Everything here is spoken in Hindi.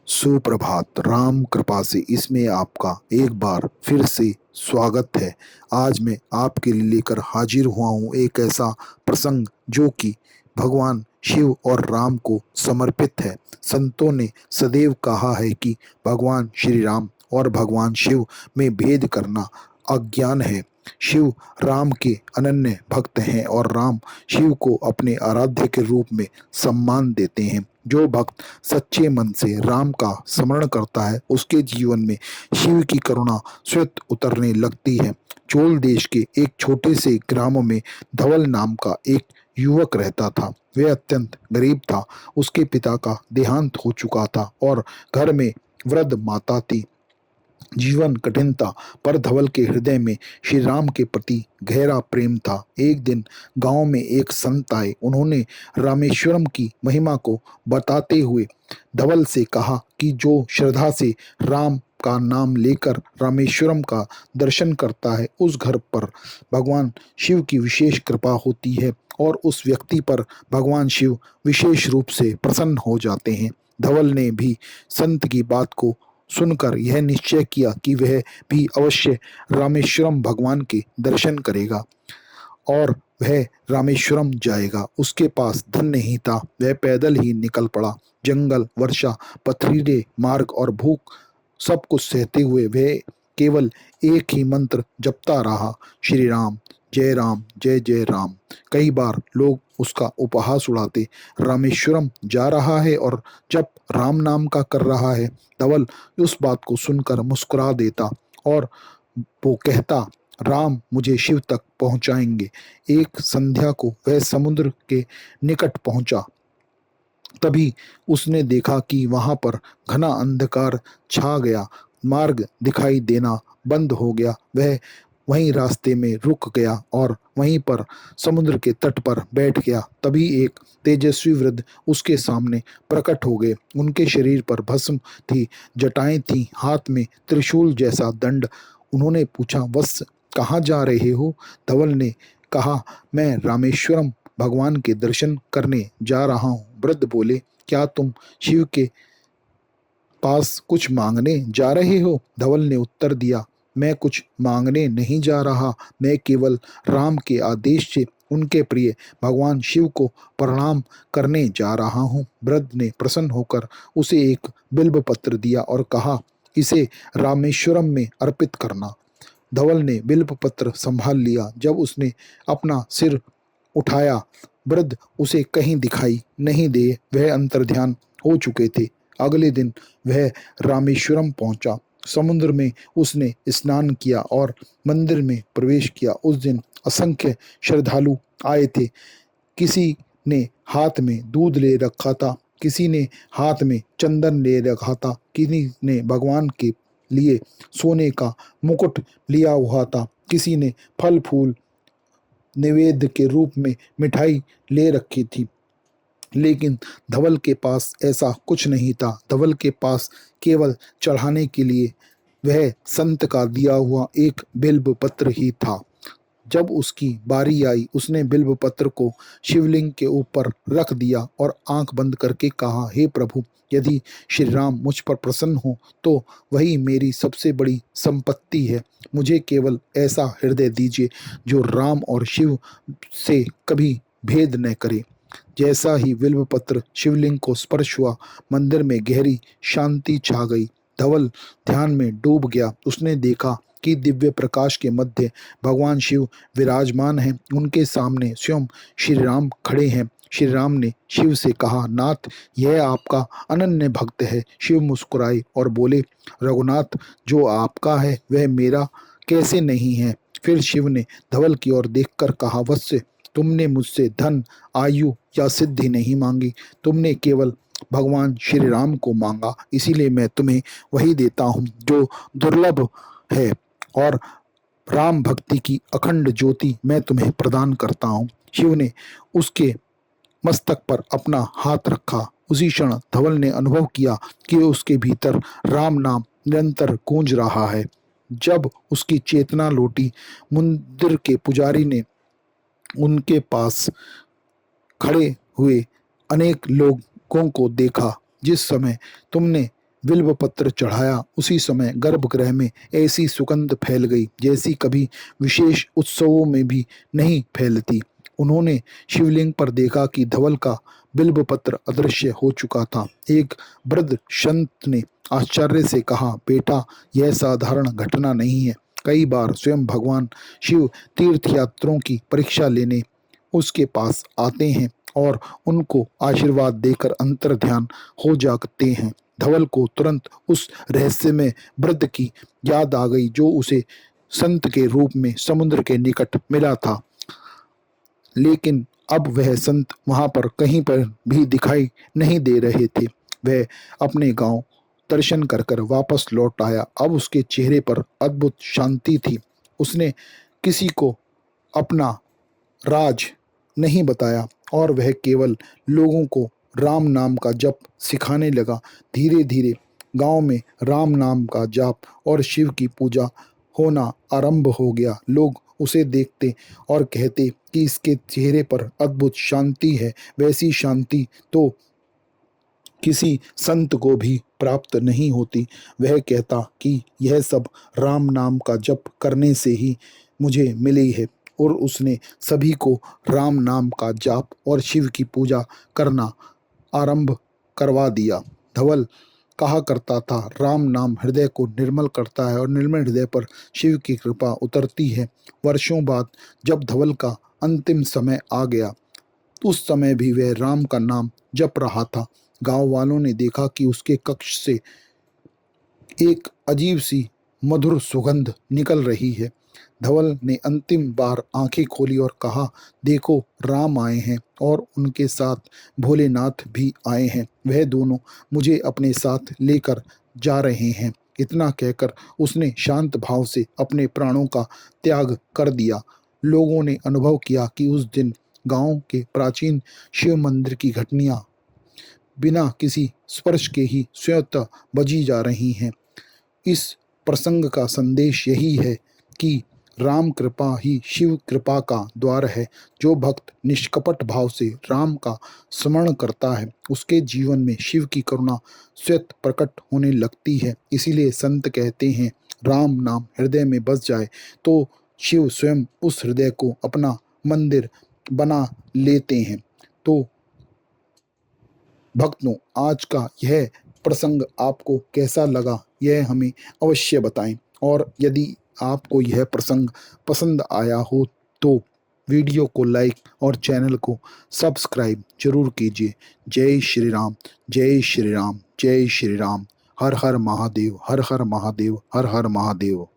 सुप्रभात। राम कृपा से इसमें आपका एक बार फिर से स्वागत है। आज मैं आपके लिए लेकर हाजिर हुआ हूँ एक ऐसा प्रसंग जो कि भगवान शिव और राम को समर्पित है। संतों ने सदैव कहा है कि भगवान श्री राम और भगवान शिव में भेद करना अज्ञान है। शिव राम के अनन्य भक्त हैं और राम शिव को अपने आराध्य के रूप में सम्मान देते हैं। जो भक्त सच्चे मन से राम का स्मरण करता है उसके जीवन में शिव की करुणा स्वतः उतरने लगती है। चोल देश के एक छोटे से ग्राम में धवल नाम का एक युवक रहता था। वह अत्यंत गरीब था। उसके पिता का देहांत हो चुका था और घर में वृद्ध माता थी। जीवन कठिन था, पर धवल के हृदय में श्री राम के प्रति गहरा प्रेम था। एक दिन गांव में एक संत आए। उन्होंने रामेश्वरम की महिमा को बताते हुए धवल से कहा कि जो श्रद्धा से राम का नाम लेकर रामेश्वरम का दर्शन करता है उस घर पर भगवान शिव की विशेष कृपा होती है और उस व्यक्ति पर भगवान शिव विशेष रूप से प्रसन्न हो जाते हैं। धवल ने भी संत की बात को सुनकर यह निश्चय किया कि वह भी अवश्य रामेश्वरम भगवान के दर्शन करेगा और वह रामेश्वरम जाएगा। उसके पास धन नहीं था। वह पैदल ही निकल पड़ा। जंगल, वर्षा, पथरीले मार्ग और भूख सब कुछ सहते हुए वह केवल एक ही मंत्र जपता रहा, श्री राम, जय जय राम। कई बार लोग उसका उपहास उड़ाते, रामेश्वरम जा रहा है और जब राम नाम का कर रहा है। धवल उस बात को सुनकर मुस्कुरा देता और वो कहता, राम मुझे शिव तक पहुंचाएंगे। एक संध्या को वह समुद्र के निकट पहुंचा। तभी उसने देखा कि वहां पर घना अंधकार छा गया। मार्ग दिखाई देना बंद हो गया। वह वहीं रास्ते में रुक गया और वहीं पर समुद्र के तट पर बैठ गया। तभी एक तेजस्वी वृद्ध उसके सामने प्रकट हो गए। उनके शरीर पर भस्म थी, जटाएं थी, हाथ में त्रिशूल जैसा दंड। उन्होंने पूछा, वत्स कहाँ जा रहे हो? धवल ने कहा, मैं रामेश्वरम भगवान के दर्शन करने जा रहा हूँ। वृद्ध बोले, क्या तुम शिव के पास कुछ मांगने जा रहे हो? धवल ने उत्तर दिया, मैं कुछ मांगने नहीं जा रहा। मैं केवल राम के आदेश से उनके प्रिय भगवान शिव को प्रणाम करने जा रहा हूँ। वृद्ध ने प्रसन्न होकर उसे एक बिल्व पत्र दिया और कहा, इसे रामेश्वरम में अर्पित करना। धवल ने बिल्व पत्र संभाल लिया। जब उसने अपना सिर उठाया, वृद्ध उसे कहीं दिखाई नहीं दे। वह अंतर्ध्यान हो चुके थे। अगले दिन वह रामेश्वरम पहुंचा। समुद्र में उसने स्नान किया और मंदिर में प्रवेश किया। उस दिन असंख्य श्रद्धालु आए थे। किसी ने हाथ में दूध ले रखा था, किसी ने हाथ में चंदन ले रखा था, किसी ने भगवान के लिए सोने का मुकुट लिया हुआ था, किसी ने फल फूल नैवेद्य के रूप में मिठाई ले रखी थी। लेकिन धवल के पास ऐसा कुछ नहीं था। धवल के पास केवल चढ़ाने के लिए वह संत का दिया हुआ एक बिल्व पत्र ही था। जब उसकी बारी आई, उसने बिल्व पत्र को शिवलिंग के ऊपर रख दिया और आंख बंद करके कहा, हे प्रभु, यदि श्री राम मुझ पर प्रसन्न हो तो वही मेरी सबसे बड़ी संपत्ति है। मुझे केवल ऐसा हृदय दीजिए जो राम और शिव से कभी भेद न करे। जैसा ही बिल्व पत्र शिवलिंग को स्पर्श हुआ, मंदिर में गहरी शांति छा गई। धवल ध्यान में डूब गया। उसने देखा कि दिव्य प्रकाश के मध्य भगवान शिव विराजमान हैं। उनके सामने स्वयं श्री राम खड़े हैं। श्री राम ने शिव से कहा, नाथ, यह आपका अनन्य भक्त है। शिव मुस्कुराए और बोले, रघुनाथ, जो आपका है वह मेरा कैसे नहीं है? फिर शिव ने धवल की ओर देखकर कहा, वत्स, तुमने मुझसे धन, आयु या सिद्धि नहीं मांगी। तुमने केवल भगवान श्री राम को मांगा। इसीलिए मैं तुम्हें वही देता हूँ जो दुर्लभ है और राम भक्ति की अखंड ज्योति मैं तुम्हें प्रदान करता हूँ। शिव ने उसके मस्तक पर अपना हाथ रखा। उसी क्षण धवल ने अनुभव किया कि उसके भीतर राम नाम निरंतर गूंज रहा है। जब उसकी चेतना लौटी, मंदिर के पुजारी ने उनके पास खड़े हुए अनेक लोगों को देखा। जिस समय तुमने बिल्व पत्र चढ़ाया, उसी समय गर्भगृह में ऐसी सुगंध फैल गई जैसी कभी विशेष उत्सवों में भी नहीं फैलती। उन्होंने शिवलिंग पर देखा कि धवल का बिल्व पत्र अदृश्य हो चुका था। एक वृद्ध संत ने आश्चर्य से कहा, बेटा, यह साधारण घटना नहीं है। कई बार स्वयं भगवान शिव तीर्थयात्रियों की परीक्षा लेने उसके पास आते हैं और उनको आशीर्वाद देकर अंतर ध्यान हो जाते हैं। धवल को तुरंत उस रहस्यमय वृद्ध की याद आ गई जो उसे संत के रूप में समुद्र के निकट मिला था, लेकिन अब वह संत वहां पर कहीं पर भी दिखाई नहीं दे रहे थे। वह अपने गांव दर्शन कर कर वापस लौट आया। अब उसके चेहरे पर अद्भुत शांति थी। उसने किसी को अपना राज नहीं बताया और वह केवल लोगों को राम नाम का जप सिखाने लगा। धीरे धीरे गांव में राम नाम का जाप और शिव की पूजा होना आरंभ हो गया। लोग उसे देखते और कहते कि इसके चेहरे पर अद्भुत शांति है। वैसी शांति तो किसी संत को भी प्राप्त नहीं होती। वह कहता कि यह सब राम नाम का जप करने से ही मुझे मिली है, और उसने सभी को राम नाम का जाप और शिव की पूजा करना आरंभ करवा दिया। धवल कहा करता था, राम नाम हृदय को निर्मल करता है और निर्मल हृदय पर शिव की कृपा उतरती है। वर्षों बाद जब धवल का अंतिम समय आ गया, उस समय भी वह राम का नाम जप रहा था। गांव वालों ने देखा कि उसके कक्ष से एक अजीब सी मधुर सुगंध निकल रही है। धवल ने अंतिम बार आंखें खोली और कहा, देखो, राम आए हैं और उनके साथ भोलेनाथ भी आए हैं। वह दोनों मुझे अपने साथ लेकर जा रहे हैं। इतना कहकर उसने शांत भाव से अपने प्राणों का त्याग कर दिया। लोगों ने अनुभव किया कि उस दिन गांव के प्राचीन शिव मंदिर की घंटियां बिना किसी स्पर्श के ही स्वतः बजी जा रही हैं। इस प्रसंग का संदेश यही है कि राम कृपा ही शिव कृपा का द्वार है। जो भक्त निष्कपट भाव से राम का स्मरण करता है, उसके जीवन में शिव की करुणा स्वतः प्रकट होने लगती है। इसीलिए संत कहते हैं, राम नाम हृदय में बस जाए तो शिव स्वयं उस हृदय को अपना मंदिर बना लेते हैं। तो भक्तों, आज का यह प्रसंग आपको कैसा लगा, यह हमें अवश्य बताएं। और यदि आपको यह प्रसंग पसंद आया हो तो वीडियो को लाइक और चैनल को सब्सक्राइब जरूर कीजिए। जय श्री राम, जय श्री राम, जय श्री राम। हर हर महादेव, हर हर महादेव, हर हर महादेव।